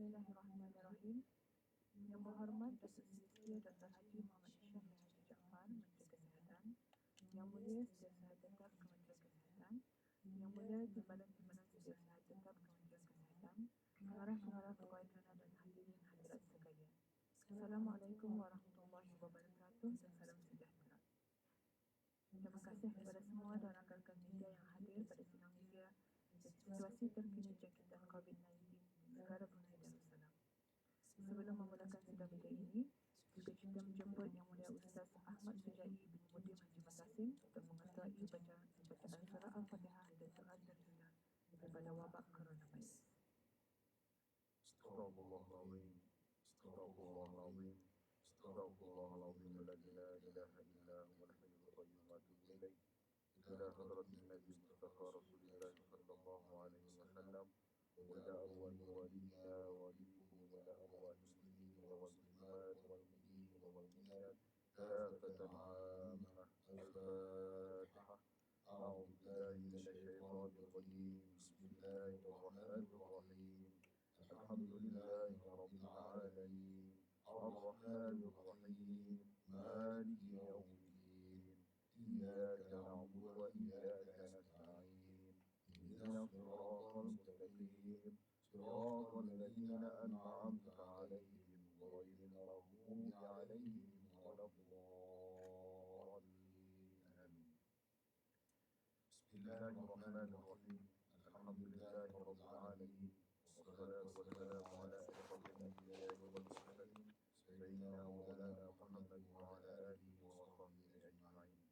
Bismillahirrahmanirrahim. Yang berhormat Datuk Seri Dr. Haji Muhammad Isyam bin Haji Jaafar, Menteri Kesihatan. Yang mulia Setiausaha Tetap Kementerian Kesihatan. Yang mulia Timbalan-Timbalan Setiausaha Tetap Kementerian Kesihatan. Pengarah-pengarah pegawai kerana dan hadirin hadirat sekalian. Assalamualaikum warahmatullahi wabarakatuh dan salam sejahtera. Terima kasih kepada semua dan rakan-rakan media yang hadir pada sidang media situasi terkini jangkitan COVID-19 di negara Brunei Darussalam. Sebelum memulakan sidang media ini, juga kita menjemput Yang Mulia Ustaz Ahmad Sujai bin Mudim Haji Matasim untuk mengetuai bacaan surah Al-Fatihah dan doa terhindar daripada wabak coronavirus. Astaghfirullahaladzim, astaghfirullahaladzim, astaghfirullahaladzim, la ilaha illa huwal hayyul qayyum wa atubu ilaih. Ila hadratin Nabi Mustafa Rasulullah sallallahu alaihi wasallam wa ila arwahi walidina wa walikum wa ila arwahi muslimin wal muslimat wal mu'minin wal mu'minat kafatan 'ammah. Al-Fatihah. A'udzu billahi minasyaitonir rajim. Bismillahirrahmanirrahim. Alhamdulillahi rabbil alamin. Ar-Rahmanir Rahim. Maliki yaumiddin. Iyyaka na'budu wa iyyaka nasta'in. Ihdinas siratal mustaqim. Siratal ladzina an'amta 'alaihim ghairil maghdubi 'alaihim waladdallin. Amin. Bismillahirrahmanirrahim. Alhamdulillahi rabbil alamin. Wassalatu wassalamu ala asyrafil anbiya'i wal mursalin sayyidina wa maulana Muhammad wa ala alihi wa sahbihi ajma'in.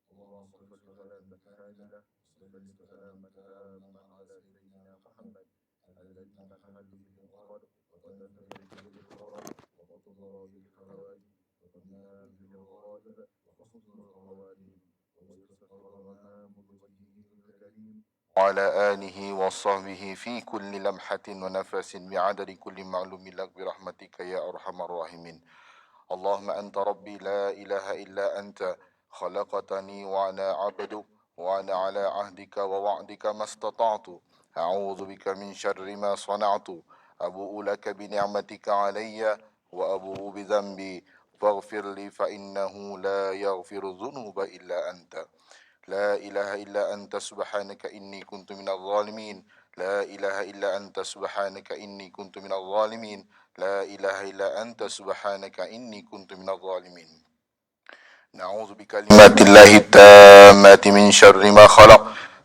Allahumma salli salatan kamilah wa sallim salaman tamman ala sayyidina Muhammad alladhi tahallu bihi al-uqad wa tanfaridu bihi al-kurab wa tatdara bihi al-hawaij wa tanam bihi al-ghadab wa husnul khawatim wa yusaffaru al-ghamam biwajhihi al-karim وعلى آله وصحبه في كل لمحة ونفس بعدد كل معلوم لك برحمتك يا أرحم الراحمين. اللهم أنت ربي لا إله إلا أنت خلقتني وأنا عبدك وأنا على عهدك ووعدك ما استطعت أعوذ بك من شر ما صنعت أبوء لك بنعمتك علي وأبوء بذنبي فاغفر لي فإنه لا يغفر الذنوب إلا أنت. لا إله إلا أنت سبحانك إني كنت من الظالمين. لا إله إلا أنت سبحانك إني كنت من الظالمين. لا إله إلا أنت سبحانك إني كنت من الظالمين. نعوذ بكلمات الله التامات من شر ما خلق.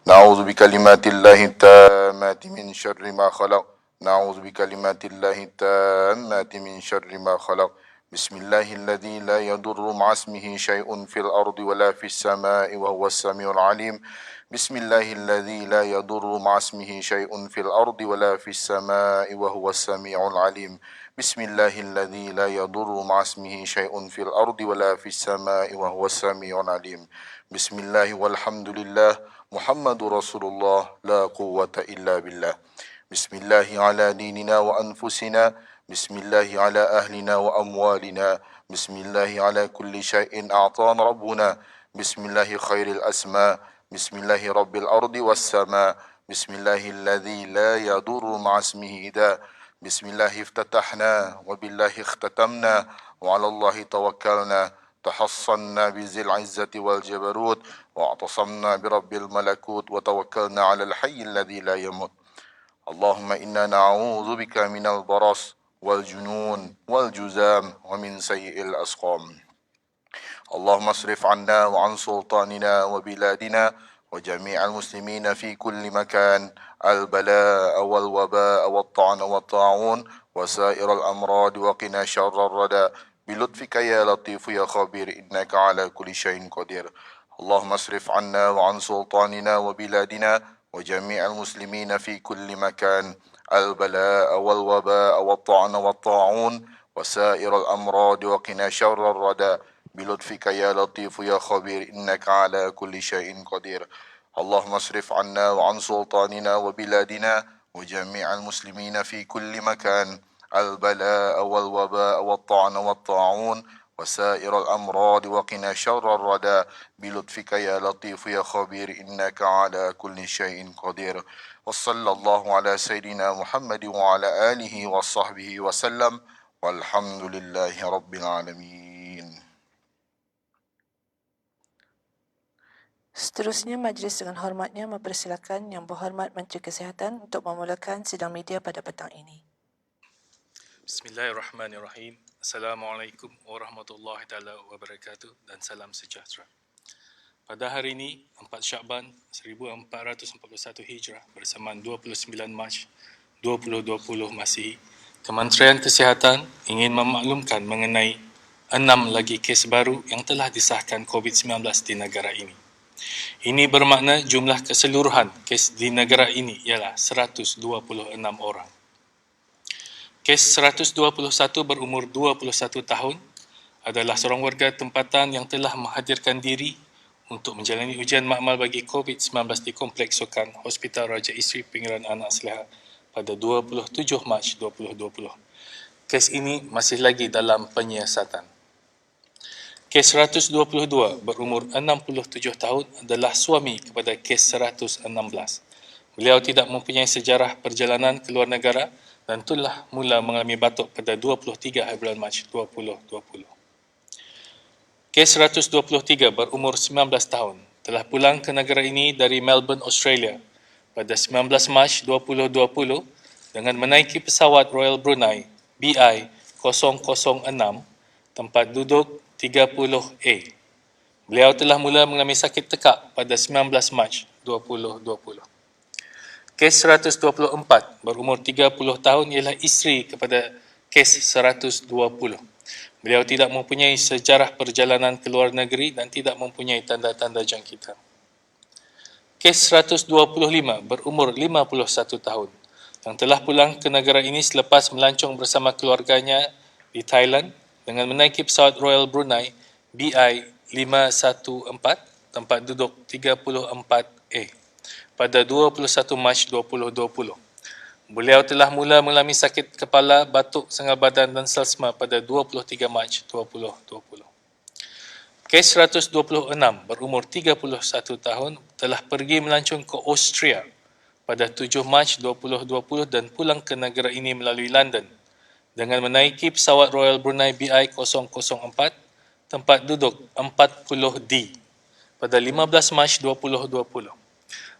نعوذ بكلمات الله التامات من شر ما خلق. نعوذ بكلمات الله التامات من شر ما خلق. بسم الله الذي لا يضر مع اسمه شيء في الأرض ولا في السماء وهو السميع العليم. بسم الله الذي لا يضر مع اسمه شيء في الأرض ولا في السماء وهو السميع العليم. بسم الله الذي لا يضر مع اسمه شيء في الأرض ولا في السماء وهو السميع العليم. بسم الله والحمد لله محمد رسول الله لا قوة إلا بالله. بسم الله على ديننا وأنفسنا. بسم الله على أهلنا وأموالنا. بسم الله على كل شيء أعطانا ربنا. بسم الله خير الأسماء. بسم الله رب الأرض والسماء. بسم الله الذي لا يضر مع اسمه داء. بسم الله افتتحنا وبالله اختتمنا وعلى الله توكلنا. تحصنا بذي العزة والجبروت واعتصمنا برب الملكوت وتوكلنا على الحي الذي لا يموت. اللهم إنا نعوذ بك من البرص والجنون والجذام ومن سيء الأسقام. اللهم اصرف عنا وعن سلطاننا وبلادنا وجميع المسلمين في كل مكان البلاء والوباء والطعن والطاعون وسائر الأمراض وقنا شر الردى بلطفك يا لطيف يا خبير إنك على كل شيء قدير. اللهم اصرف عنا وعن سلطاننا وبلادنا وجميع المسلمين في كل مكان البلاء والوباء والطعن والطاعون وسائر الأمراض وقنا شر الردى بلطفك يا لطيف يا خبير إنك على كل شيء قدير. اللهم اصرف عنا وعن سلطاننا وبلادنا وجميع المسلمين في كل مكان البلاء والوباء والطعن والطاعون وسائر الأمراض وقنا شر الردى بلطفك يا لطيف يا خبير إنك على كل شيء قدير وصلى الله على سيدنا محمد وعلى آله وصحبه وسلم والحمد لله رب العالمين. Seterusnya, majlis dengan hormatnya mempersilakan Yang Berhormat Menteri Kesihatan untuk memulakan sidang media pada petang ini. Bismillahirrahmanirrahim. Assalamualaikum warahmatullahi taala wabarakatuh dan salam sejahtera. Pada hari ini, 4 Syakban 1441 Hijrah bersamaan 29 Mac 2020 Masihi, Kementerian Kesihatan ingin memaklumkan mengenai 6 lagi kes baru yang telah disahkan COVID-19 di negara ini. Ini bermakna jumlah keseluruhan kes di negara ini ialah 126 orang. Kes 121 berumur 21 tahun adalah seorang warga tempatan yang telah menghadirkan diri untuk menjalani ujian makmal bagi COVID-19 di Kompleks Sukan Hospital Raja Isri Pinggiran Anak Seleha pada 27 Mac 2020. Kes ini masih lagi dalam penyiasatan. Kes 122 berumur 67 tahun adalah suami kepada kes 116. Beliau tidak mempunyai sejarah perjalanan ke luar negara dan telah mula mengalami batuk pada 23 bulan Mac 2020. Kes 123 berumur 19 tahun telah pulang ke negara ini dari Melbourne, Australia pada 19 Mac 2020 dengan menaiki pesawat Royal Brunei BI 006 tempat duduk 30A. Beliau telah mula mengalami sakit tekak pada 19 Mac 2020. Kes 124 berumur 30 tahun ialah isteri kepada kes 120. Beliau tidak mempunyai sejarah perjalanan ke luar negeri dan tidak mempunyai tanda-tanda jangkitan. Kes 125 berumur 51 tahun yang telah pulang ke negara ini selepas melancong bersama keluarganya di Thailand dengan menaiki pesawat Royal Brunei BI 514 tempat duduk 34A pada 21 Mac 2020. Beliau telah mula mengalami sakit kepala, batuk, sengal badan dan selesma pada 23 Mac 2020. Kes 126 berumur 31 tahun telah pergi melancong ke Austria pada 7 Mac 2020 dan pulang ke negara ini melalui London dengan menaiki pesawat Royal Brunei BI 004 tempat duduk 40D pada 15 Mac 2020.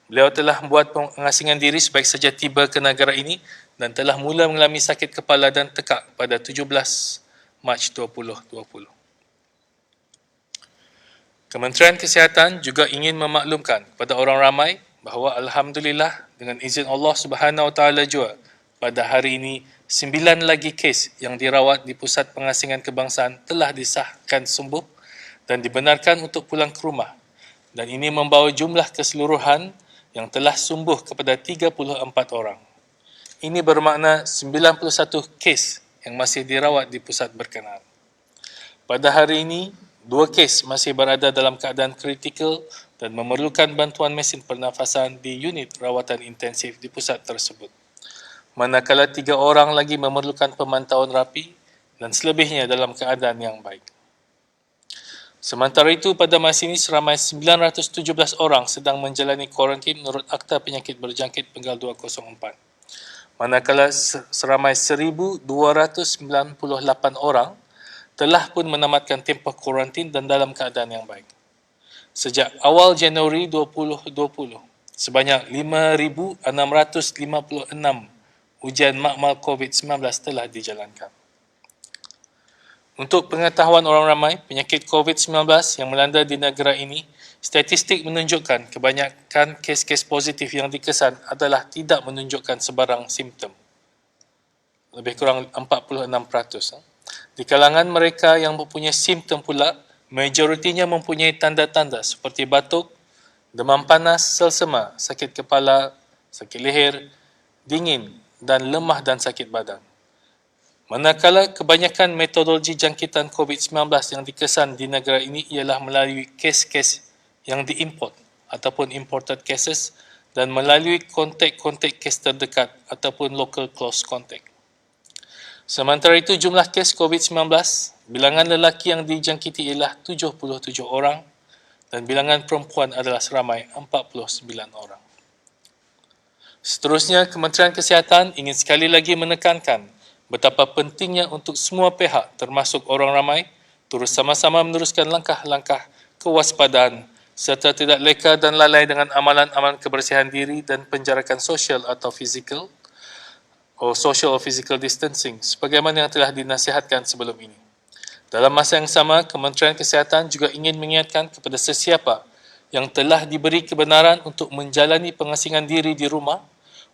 Beliau telah membuat pengasingan diri sebaik saja tiba ke negara ini dan telah mula mengalami sakit kepala dan tekak pada 17 Mac 2020. Kementerian Kesihatan juga ingin memaklumkan kepada orang ramai bahawa alhamdulillah dengan izin Allah Subhanahu Wa Taala jua pada hari ini 9 lagi kes yang dirawat di Pusat Pengasingan Kebangsaan telah disahkan sembuh dan dibenarkan untuk pulang ke rumah. Dan ini membawa jumlah keseluruhan yang telah sembuh kepada 34 orang. Ini bermakna 91 kes yang masih dirawat di pusat berkenaan. Pada hari ini, 2 kes masih berada dalam keadaan kritikal dan memerlukan bantuan mesin pernafasan di unit rawatan intensif di pusat tersebut. Manakala 3 orang lagi memerlukan pemantauan rapi dan selebihnya dalam keadaan yang baik. Sementara itu, pada masa ini seramai 917 orang sedang menjalani kuarantin menurut Akta Penyakit Berjangkit Penggal 204. Manakala seramai 1,298 orang telah pun menamatkan tempoh kuarantin dan dalam keadaan yang baik. Sejak awal Januari 2020, sebanyak 5,656 ujian makmal COVID-19 telah dijalankan. Untuk pengetahuan orang ramai, penyakit COVID-19 yang melanda di negara ini, statistik menunjukkan kebanyakan kes-kes positif yang dikesan adalah tidak menunjukkan sebarang simptom. Lebih kurang 46%. Di kalangan mereka yang mempunyai simptom pula, majoritinya mempunyai tanda-tanda seperti batuk, demam panas, selsema, sakit kepala, sakit leher, dingin dan lemah dan sakit badan. Manakala kebanyakan metodologi jangkitan COVID-19 yang dikesan di negara ini ialah melalui kes-kes yang diimport ataupun imported cases dan melalui kontak-kontak kes terdekat ataupun local close contact. Sementara itu, jumlah kes COVID-19, bilangan lelaki yang dijangkiti ialah 77 orang dan bilangan perempuan adalah seramai 49 orang. Seterusnya, Kementerian Kesihatan ingin sekali lagi menekankan betapa pentingnya untuk semua pihak termasuk orang ramai terus sama-sama meneruskan langkah-langkah kewaspadaan serta tidak leka dan lalai dengan amalan-amalan kebersihan diri dan penjarakan sosial atau fizikal social or physical distancing sebagaimana yang telah dinasihatkan sebelum ini. Dalam masa yang sama, Kementerian Kesihatan juga ingin mengingatkan kepada sesiapa yang telah diberi kebenaran untuk menjalani pengasingan diri di rumah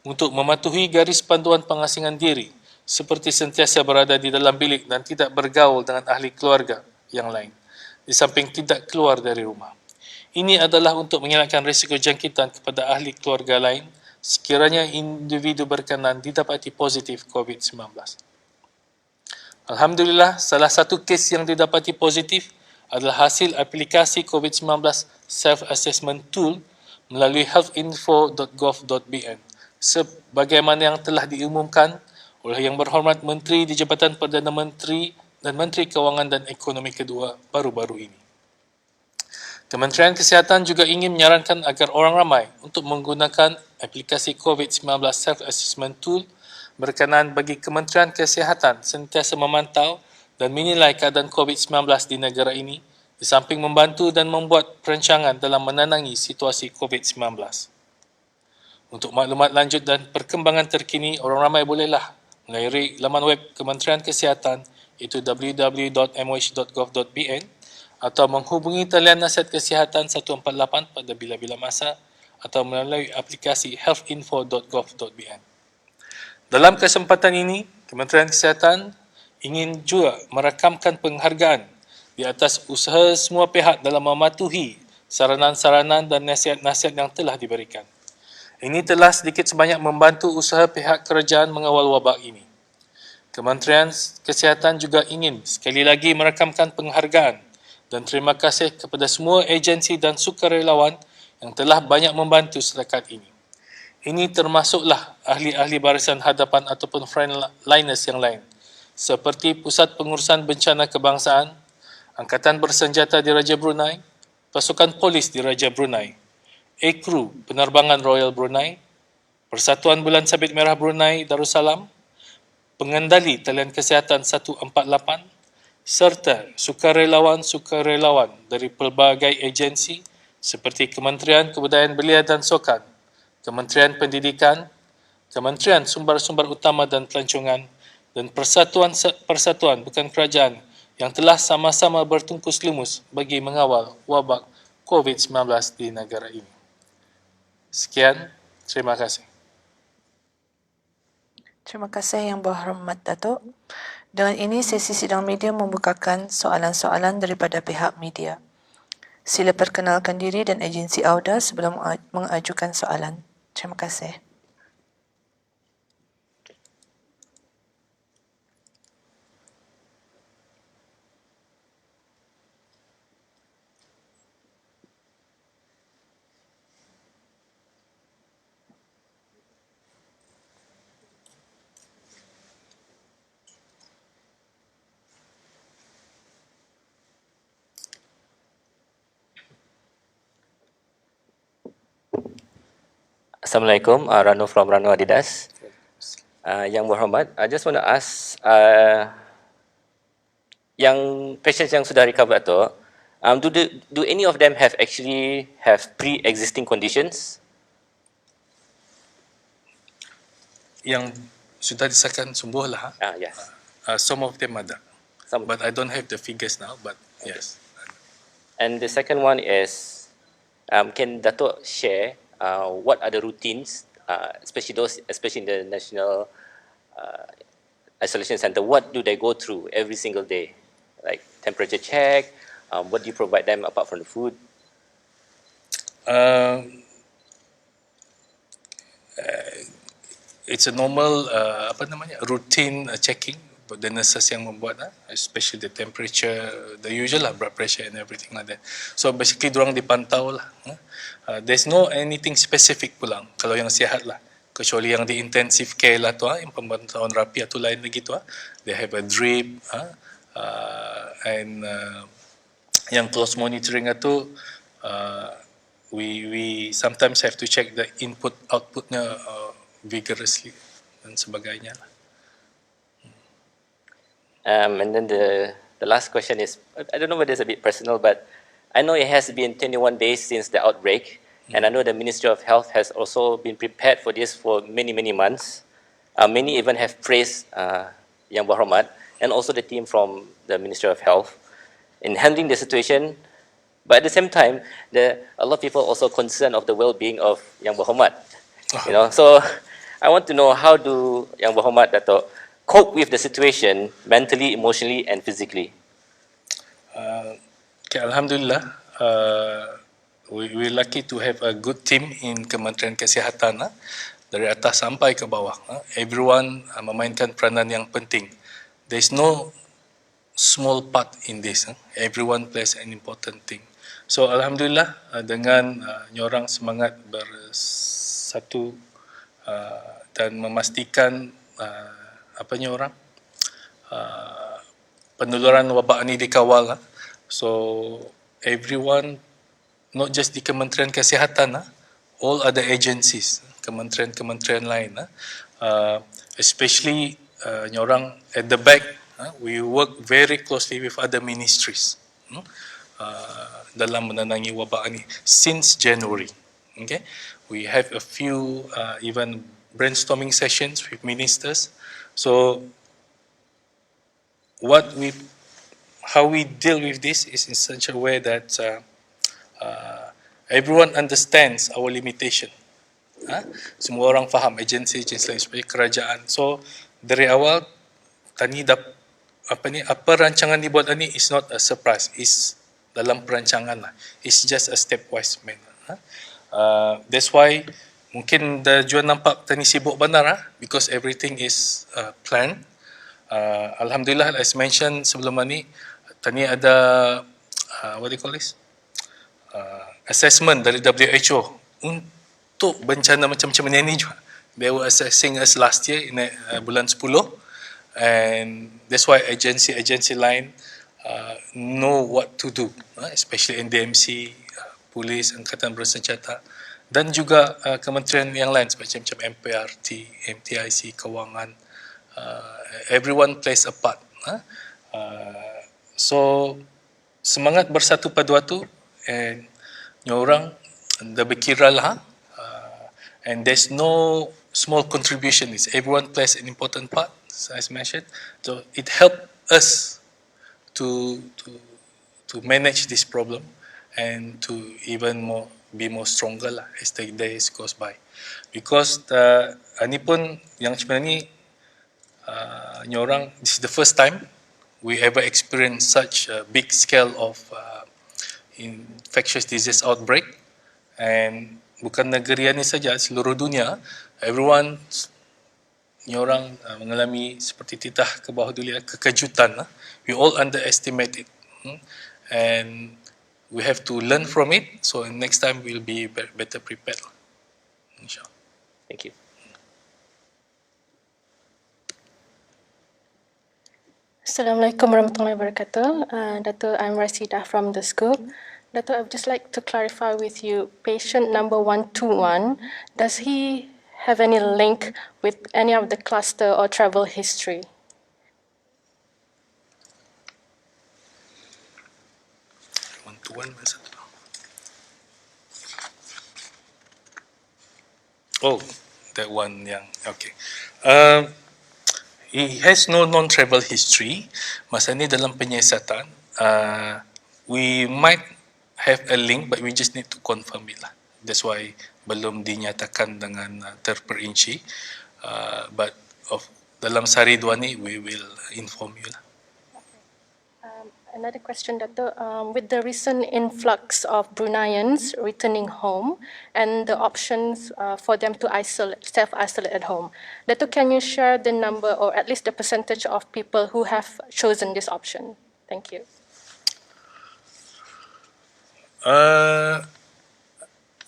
untuk mematuhi garis panduan pengasingan diri seperti sentiasa berada di dalam bilik dan tidak bergaul dengan ahli keluarga yang lain, di samping tidak keluar dari rumah. Ini adalah untuk mengelakkan risiko jangkitan kepada ahli keluarga lain sekiranya individu berkenan didapati positif COVID-19. Alhamdulillah, salah satu kes yang didapati positif adalah hasil aplikasi COVID-19 Self-Assessment Tool melalui healthinfo.gov.bn sebagaimana yang telah diumumkan oleh Yang Berhormat Menteri di Jabatan Perdana Menteri dan Menteri Kewangan dan Ekonomi kedua baru-baru ini. Kementerian Kesihatan juga ingin menyarankan agar orang ramai untuk menggunakan aplikasi COVID-19 Self-Assessment Tool berkenaan bagi Kementerian Kesihatan sentiasa memantau dan menilai keadaan COVID-19 di negara ini di samping membantu dan membuat perancangan dalam menenangi situasi COVID-19. Untuk maklumat lanjut dan perkembangan terkini, orang ramai bolehlah melayari laman web Kementerian Kesihatan iaitu www.moh.gov.bn atau menghubungi talian nasihat kesihatan 148 pada bila-bila masa atau melalui aplikasi healthinfo.gov.bn. Dalam kesempatan ini, Kementerian Kesihatan ingin juga merakamkan penghargaan di atas usaha semua pihak dalam mematuhi saranan-saranan dan nasihat-nasihat yang telah diberikan. Ini telah sedikit sebanyak membantu usaha pihak kerajaan mengawal wabak ini. Kementerian Kesihatan juga ingin sekali lagi merakamkan penghargaan dan terima kasih kepada semua agensi dan sukarelawan yang telah banyak membantu setakat ini. Ini termasuklah ahli-ahli barisan hadapan ataupun frontliners yang lain, seperti Pusat Pengurusan Bencana Kebangsaan, Angkatan Bersenjata di Raja Brunei, Pasukan Polis di Raja Brunei, Ekru Penerbangan Royal Brunei, Persatuan Bulan Sabit Merah Brunei Darussalam, Pengendali Talian Kesihatan 148, serta sukarelawan-sukarelawan dari pelbagai agensi seperti Kementerian Kebudayaan Belia dan Sukan, Kementerian Pendidikan, Kementerian Sumber-Sumber Utama dan Pelancongan dan persatuan-persatuan bukan kerajaan yang telah sama-sama bertungkus lumus bagi mengawal wabak COVID-19 di negara ini. Sekian, terima kasih. Terima kasih Yang Berhormat Datuk. Dengan ini, sesi sidang media membukakan soalan-soalan daripada pihak media. Sila perkenalkan diri dan agensi AUDA sebelum mengajukan soalan. Terima kasih. Assalamualaikum, Rano from Rano Adidas. Yang Berhormat, I just want to ask, yang patients yang sudah recover tu, do any of them have pre-existing conditions? Yang sudah disahkan sembuh lah. Yes. Some of them ada. But I don't have the figures now, but yes. And the second one is, can Datuk share what are the routines, especially in the National Isolation Center, what do they go through every single day? Like temperature check, what do you provide them apart from the food? It's a normal routine checking the nurses yang membuat, especially the temperature, the usual lah, blood pressure and everything like that. So basically, diorang dipantau lah. There's no anything specific pulang kalau yang sihat lah. kecuali yang di intensive care lah tu, yang pemantauan rapi atau lain lagi tu, they have a drip, and yang close monitoring itu, we sometimes have to check the input outputnya vigorously dan sebagainya lah. And then the last question is, I don't know whether it's a bit personal, but I know it has been 21 days since the outbreak, and I know the Ministry of Health has also been prepared for this for many, many months. Many even have praised Yang Berhormat and also the team from the Ministry of Health in handling the situation. But at the same time, a lot of people also concerned of the well-being of Yang Berhormat. You know, so I want to know, how do Yang Berhormat Dato' cope with the situation mentally, emotionally, and physically? Okay, Alhamdulillah, we're lucky to have a good team in Kementerian Kesihatan, dari atas sampai ke bawah. Everyone memainkan peranan yang penting. There's no small part in this. Everyone plays an important thing. So Alhamdulillah, dengan nyorang semangat bersatu dan memastikan penularan wabak ini dikawal. So everyone, not just di Kementerian Kesihatan, all other agencies, kementerian-kementerian lain, especially nyorang at the back, we work very closely with other ministries dalam menenangi wabak ini since January. Okay, we have a few even brainstorming sessions with ministers. So how we deal with this is in such a way that everyone understands our limitation. Semua orang faham, agensi lain, seperti kerajaan. So dari awal apa rancangan dibuat ini is not a surprise, is dalam perancangan lah. It's just a stepwise manner. That's why mungkin Juan nampak tani sibuk benar, because everything is planned. Alhamdulillah, as mentioned sebelum ini, tani ada what do you call this? Assessment dari WHO untuk bencana macam-macam ini juga. They were assessing us last year in bulan 10, and that's why agency lain know what to do, especially NDMC, Polis, Angkatan Bersenjata, dan juga kementerian yang lain macam MPRT, MTIC, Kewangan. Everyone plays a part. So semangat bersatu padu atu, and nyorang dah berkira lah, and there's no small contribution. Everyone plays an important part, as mentioned. So it helped us to manage this problem and to even be more stronger lah as the days goes by. Because ini pun yang sebenarnya nyorang, this is the first time we ever experienced such a big scale of infectious disease outbreak, and bukan negeri ini saja, seluruh dunia, everyone nyorang mengalami seperti titah ke bawah dulu, kekejutan. We all underestimate it, and we have to learn from it. So next time we'll be better prepared, inshallah. Thank you. Assalamualaikum warahmatullahi wabarakatuh. Dato', I'm Rasidah from the Scoop. Dato', I would just like to clarify with you, patient number 121, does he have any link with any of the cluster or travel history? Oh, that one yang okay. He has no non-travel history. Masa ni dalam penyiasatan, we might have a link, but we just need to confirm it lah. That's why belum dinyatakan dengan terperinci. But dalam sehari dua ni, we will inform you lah. Another question, Dato', with the recent influx of Bruneians returning home and the options for them to self-isolate at home, Dato', can you share the number or at least the percentage of people who have chosen this option? Thank you.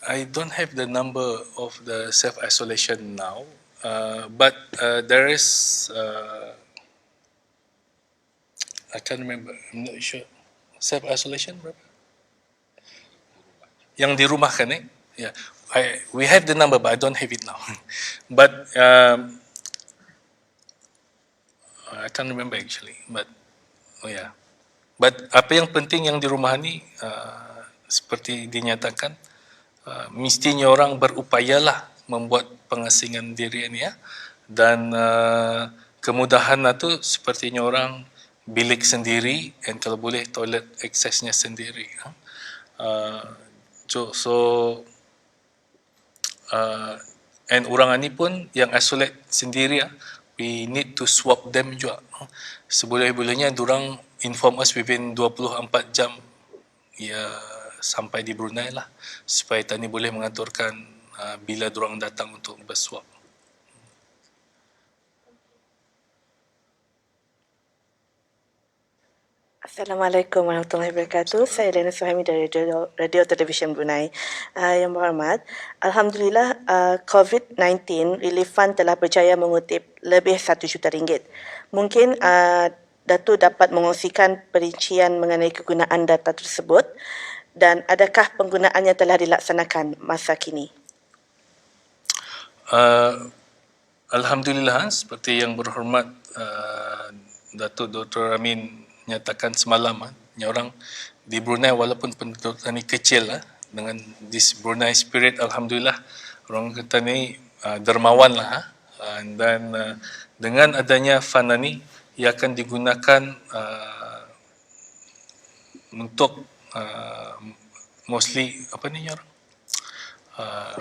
I don't have the number of the self-isolation now, but there is, I can't remember, I'm not sure. Self-isolation berapa? Yang dirumahkan Yeah, we have the number, but I don't have it now. But I can't remember actually. But oh yeah. But apa yang penting yang di rumah ni seperti dinyatakan, mestinya orang berupayalah membuat pengasingan diri ni ya. Dan kemudahan itu sepertinya orang bilik sendiri dan kalau boleh toilet aksesnya sendiri. So and orang ni pun yang isolate sendiri we need to swab them juga. Seboleh-bolehnya durang inform us within 24 jam ya sampai di Brunei lah supaya tani boleh mengaturkan bila durang datang untuk berswab. Assalamualaikum warahmatullahi wabarakatuh. Saya Lena Suhaimi dari Radio Television Brunei. Yang berhormat, Alhamdulillah COVID-19 Relief Fund telah berjaya mengutip lebih 1 juta ringgit. Mungkin Datuk dapat mengongsikan perincian mengenai kegunaan data tersebut dan adakah penggunaannya telah dilaksanakan masa kini? Alhamdulillah, seperti yang berhormat Datuk Dr. Amin nyatakan semalam, orang di Brunei walaupun penduduk tani kecil dengan this Brunei spirit, Alhamdulillah orang kata ni dermawan lah, dan dengan adanya fund ni ia akan digunakan untuk mostly apa ni orang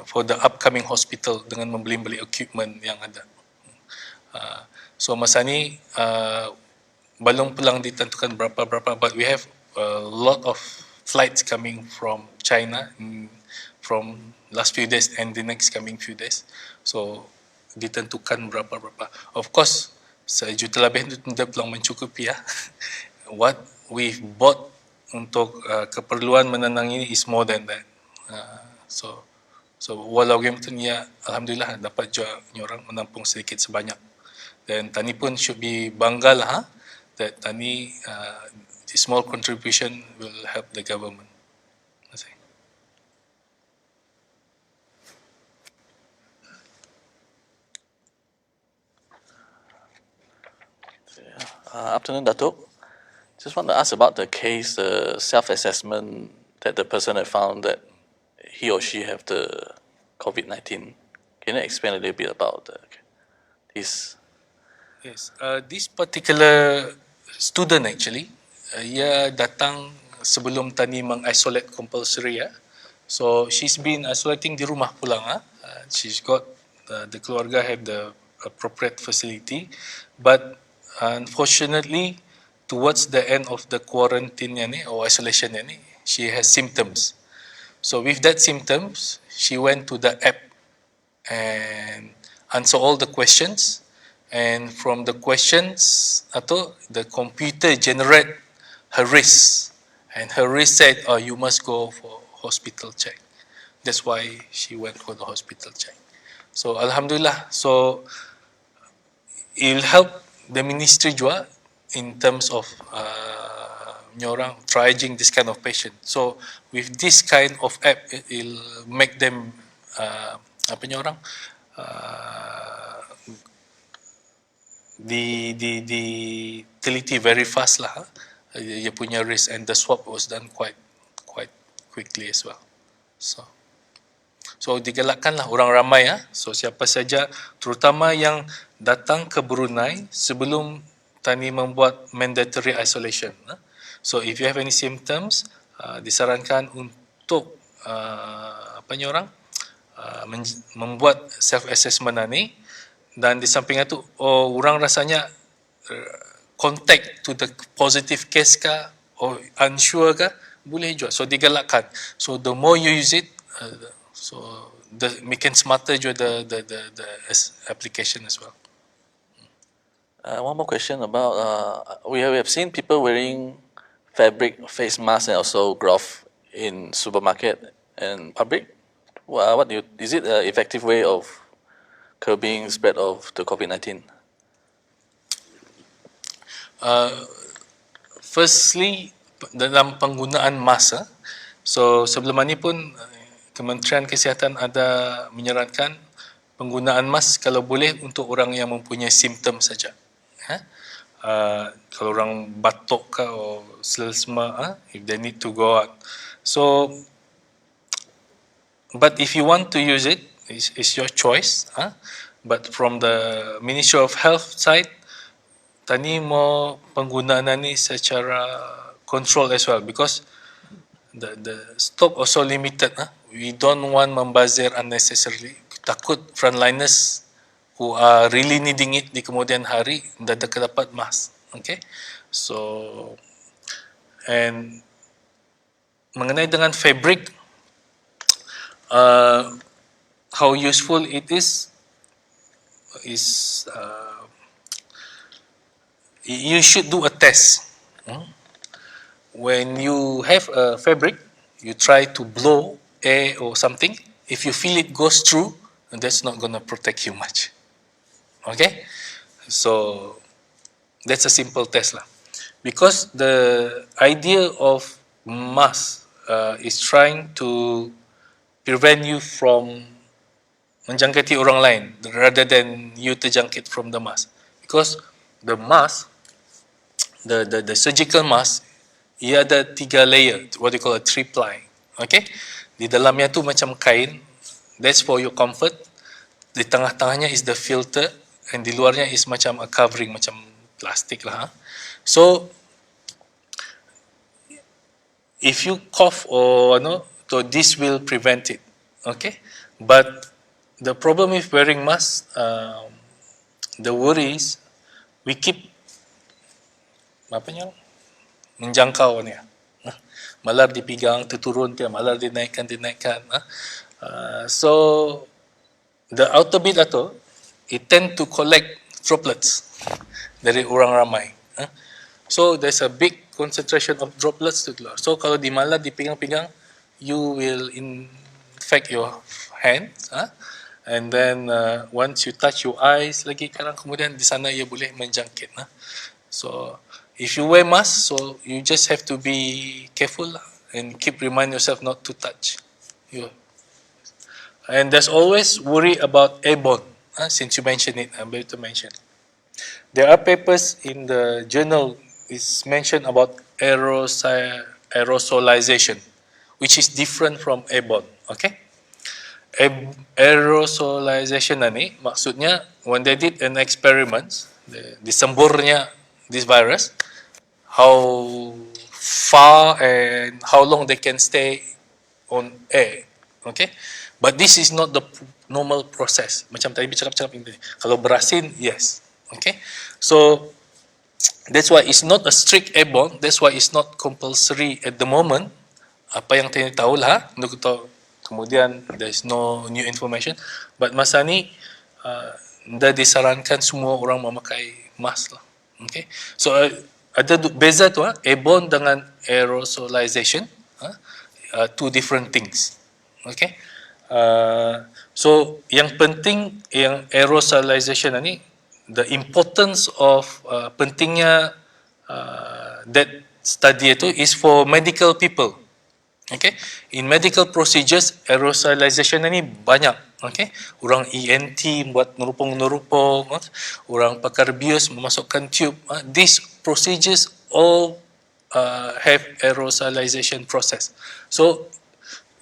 for the upcoming hospital dengan membeli equipment yang ada. So masa ni belum pulang ditentukan berapa, but we have a lot of flights coming from China from last few days and the next coming few days. So ditentukan berapa. Of course, 1 juta lebih itu tidak belum mencukupi ya. What we've bought untuk keperluan menenang ini is more than that. So walau begitu ya, alhamdulillah dapat juga orang menampung sedikit sebanyak. Dan tani pun should be bangga lah that tani the small contribution will help the government. Afternoon, Datuk. Just want to ask about the case, the self-assessment that the person had found that he or she have the COVID-19. Can you explain a little bit about this? Yes, this particular student actually, ia datang sebelum tani mengisolate compulsory ya. So she's been isolating di rumah pulang she's got the keluarga have the appropriate facility, but unfortunately towards the end of the quarantine or isolation she has symptoms. So with that symptoms, she went to the app and answer all the questions. And from the questions, the computer generate her risk, and her risk said, "Oh, you must go for hospital check." That's why she went for the hospital check. So alhamdulillah, so it'll help the ministry juga in terms of orang triaging this kind of patient. So with this kind of app, it'll make them the teliti very fast lah. Dia punya risk, and the swab was done quite quickly as well. So digalakkanlah orang ramai So siapa saja, terutama yang datang ke Brunei sebelum tani membuat mandatory isolation. So if you have any symptoms, disarankan untuk membuat self assessment ni. Dan di samping itu, orang rasanya contact to the positive case kah, or unsure kah, boleh juga. So digalakkan. So the more you use it, so making smarter juga the application as well. One more question about we have seen people wearing fabric face masks and also glove in supermarket and public. Is it an effective way of curbing spread of the COVID-19? Firstly, dalam penggunaan mask, so sebelum ini pun Kementerian Kesihatan ada menyarankan penggunaan mask kalau boleh untuk orang yang mempunyai simptom saja. Kalau orang batuk ke atau selesema, if they need to go out. So, but if you want to use it, it's your choice. But from the Ministry of Health side, tani mo penggunaan ni secara control as well, because the stock also limited. We don't want membazir unnecessarily. Takut frontliners who are really needing it di kemudian hari dapat dapat mask. Okay, so and mengenai dengan fabric, how useful it is you should do a test. When you have a fabric, you try to blow air or something. If you feel it goes through, that's not going to protect you much. Okay, so that's a simple test lah. Because the idea of mask is trying to prevent you from menjangkiti orang lain rather than you terjangkit from the mask. Because the mask, the surgical mask, ia ada 3 layer, what you call a 3-ply. Okay, di dalamnya tu macam kain, that's for your comfort. Di tengah-tengahnya is the filter, and di luarnya is macam a covering, macam plastik lah. So if you cough or no, so this will prevent it. Okay, but the problem with wearing mask, the worry is we keep menjangkau ni. Malar dipegang, terturun ke, malar dinaikkan. So the outer bit atau it tend to collect droplets dari orang ramai. So there's a big concentration of droplets to keluar. So kalau di malar dipegang-pegang, you will infect your hands. And then once you touch your eyes lagi, kemudian di sana ia boleh menjangkit. So if you wear mask, so you just have to be careful and keep remind yourself not to touch. And there's always worry about airborne. Since you mentioned it, I'm going to mention. There are papers in the journal is mentioned about aerosolization, which is different from airborne. Okay, aerosolization ni maksudnya when they did an experiment, disemburnya this virus, how far and how long they can stay on air. Okay, but this is not the normal process. Macam tadi bercakap ini. Kalau berasin, yes. Okay, so that's why it's not a strict airborne. That's why it's not compulsory at the moment. Apa yang saya tahu lah, untuk tahu. Kemudian there is no new information. But masa ni, dah disarankan semua orang memakai mask lah. Okay, so ada beza tu, airborne dengan aerosolization, two different things. Okay, so yang penting yang aerosolization ni, the importance of pentingnya that study itu is for medical people. Okay, in medical procedures aerosolization ni banyak. Okay, orang ENT buat nerupung, orang pakar bios memasukkan tube. These procedures all have aerosolization process. So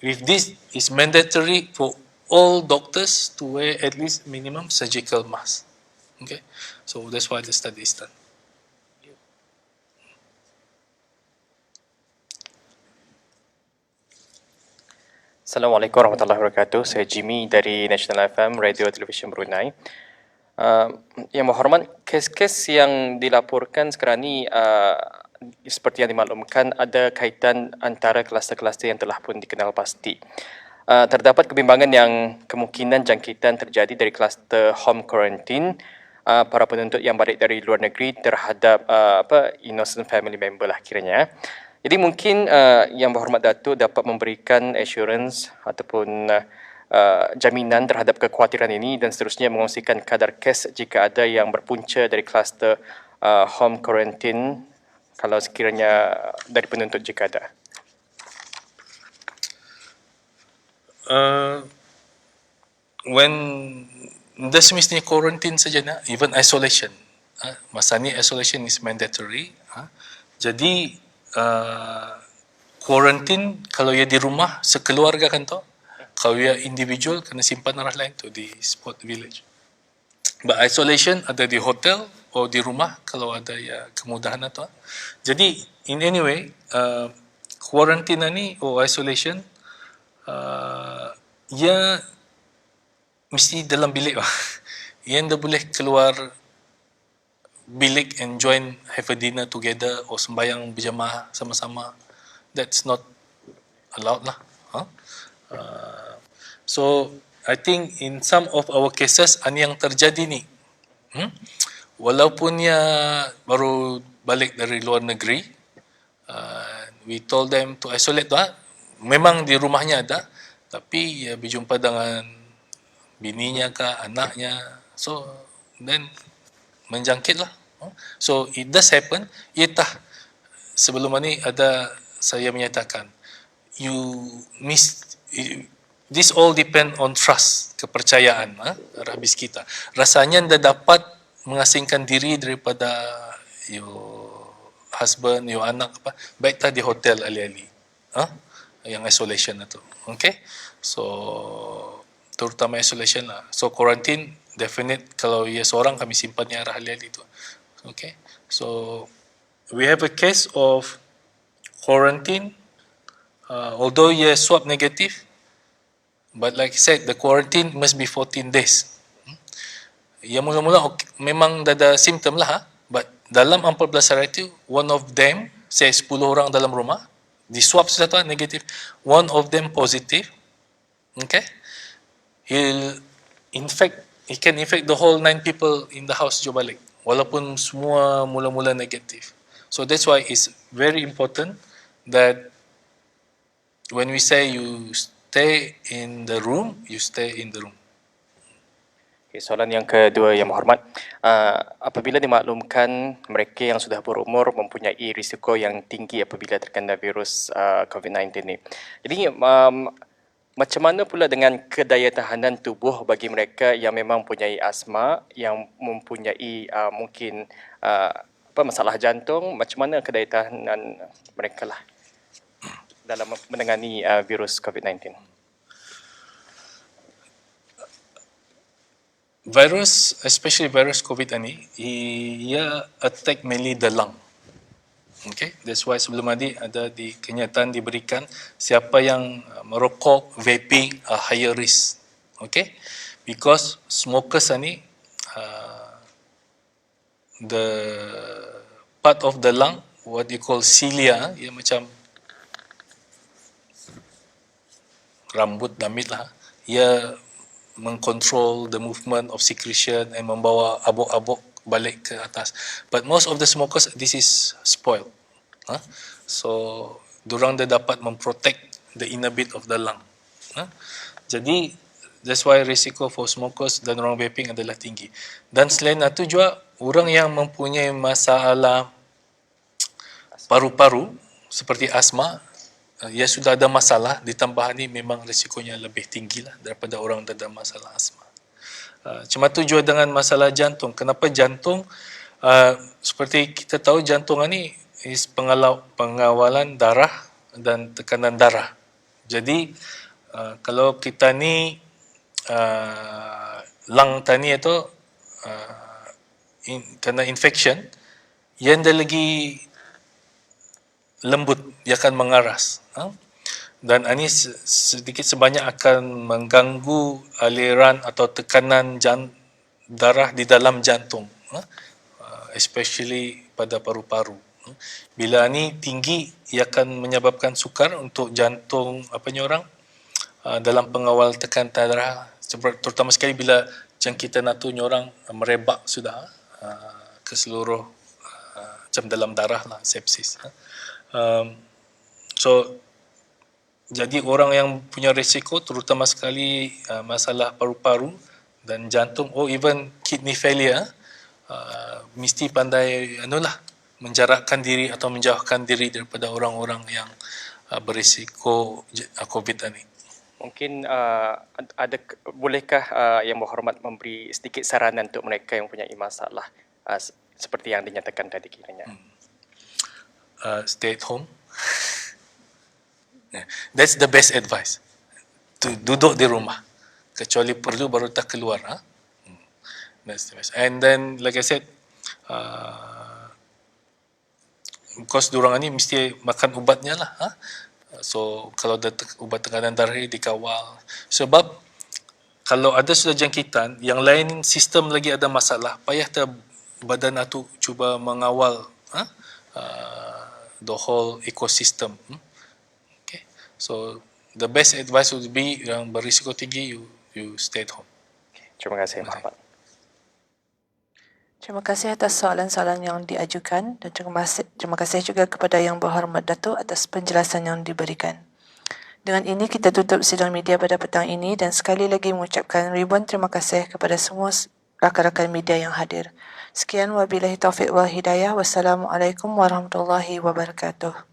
if this is mandatory for all doctors to wear at least minimum surgical mask. Okay, so that's why the study is done. Assalamualaikum warahmatullahi wabarakatuh. Saya Jimmy dari National FM, Radio Television Brunei. Yang berhormat, kes-kes yang dilaporkan sekarang ini seperti yang dimaklumkan ada kaitan antara kluster-kluster yang telah pun dikenal pasti. Terdapat kebimbangan yang kemungkinan jangkitan terjadi dari kluster home quarantine para penuntut yang balik dari luar negeri terhadap innocent family member lah kiranya. Jadi mungkin Yang Berhormat Datuk dapat memberikan assurance ataupun jaminan terhadap kekhawatiran ini dan seterusnya mengongsikan kadar kes jika ada yang berpunca dari kluster home quarantine kalau sekiranya dari penuntut jika ada. When dah semestinya quarantine saja nak, even isolation. Masa ni isolation is mandatory. Jadi quarantine kalau ia di rumah sekeluarga kan tu. Kalau ia individual kena simpan arah lain tu di spot village. But isolation ada di hotel atau di rumah kalau ada ya kemudahan atau. Jadi in any way quarantine ni or isolation ia mesti dalam bilik lah. Ia dah boleh keluar bilik and join have a dinner together or sembayang berjamaah sama-sama. That's not allowed lah. So I think in some of our cases ani yang terjadi ni. Walaupun ia baru balik dari luar negeri, we told them to isolate lah. Memang di rumahnya ada, tapi ia berjumpa dengan bininya ke anaknya, so then menjangkit lah. So it does happen. Iatah sebelum ini ada saya menyatakan this all depend on trust, kepercayaan habis kita. Rasanya anda dapat mengasingkan diri daripada your husband, your anak apa, baik tak di hotel alih-alih yang isolation itu. Okay, so terutama isolation lah. So quarantine definite kalau ia seorang kami simpannya arah alih-alih itu. Okay, so we have a case of quarantine, although ia swab negative, but like I said, the quarantine must be 14 days. Yang mula-mula memang ada simptom lah, but dalam 14 hari itu, one of them, say 10 orang dalam rumah, di swab sudah negative, one of them positive, okay, he can infect the whole 9 people in the house juga balik, walaupun semua mula-mula negative. So that's why it's very important that when we say you stay in the room, you stay in the room. Okay, soalan yang kedua yang berhormat, apabila dimaklumkan mereka yang sudah berumur mempunyai risiko yang tinggi apabila terkena virus COVID-19 ni. Jadi macam mana pula dengan kedaya tahanan tubuh bagi mereka yang memang mempunyai asma, yang mempunyai mungkin masalah jantung, macam mana kedaya tahanan mereka lah dalam menangani virus COVID-19? Virus, especially virus COVID ini, ia attack mainly the lung. Okay, that's why sebelum tadi ada di kenyataan diberikan siapa yang merokok, vaping, higher risk. Okay, because smokers ini, the part of the lung, what you call cilia, ia macam rambut damit lah, ia mengkontrol the movement of secretion and membawa abuk-abuk balik ke atas. But most of the smokers, this is spoiled. So, durang dah dapat memprotect the inner bit of the lung. Jadi, that's why risiko for smokers dan orang vaping adalah tinggi. Dan selain itu juga, orang yang mempunyai masalah paru-paru, seperti asma, ia sudah ada masalah, ditambah ni memang risikonya lebih tinggi lah daripada orang yang ada masalah asma. Cuma tu juga dengan masalah jantung. Kenapa jantung? Seperti kita tahu jantung ni is pengawalan darah dan tekanan darah. Jadi kalau kita ni lung tani itu kena infection, yang dah lagi lembut, dia akan mengaras. Dan ini sedikit sebanyak akan mengganggu aliran atau tekanan darah di dalam jantung, especially pada paru-paru. Bila ini tinggi, ia akan menyebabkan sukar untuk jantung orang dalam pengawal tekanan darah, terutama sekali bila jangkitan itu orang merebak sudah ke seluruh macam dalam darah lah, sepsis. So jadi orang yang punya risiko terutama sekali masalah paru-paru dan jantung, even kidney failure, mesti pandai menjarakkan diri atau menjauhkan diri daripada orang-orang yang berisiko COVID ini. Mungkin bolehkah Yang Berhormat memberi sedikit saranan untuk mereka yang mempunyai masalah seperti yang dinyatakan tadi kiranya? Stay at home. That's the best advice. Duduk di rumah. Kecuali perlu baru tak keluar. That's the best. And then, like I said, because diorang ni mesti makan ubatnya lah. So, kalau ada ubat tekanan darah dikawal. Sebab, kalau ada sudah jangkitan, yang lain sistem lagi ada masalah, payah badan itu cuba mengawal the whole ecosystem. Okay. So, the best advice would be yang berisiko tinggi, you stay at home. Terima kasih, Yang Berhormat. Terima kasih atas soalan-soalan yang diajukan dan terima kasih juga kepada Yang Berhormat Datuk atas penjelasan yang diberikan. Dengan ini kita tutup sidang media pada petang ini dan sekali lagi mengucapkan ribuan terima kasih kepada semua rakan-rakan media yang hadir. Sekian wabillahi taufiq wal hidayah. Wassalamualaikum warahmatullahi wabarakatuh.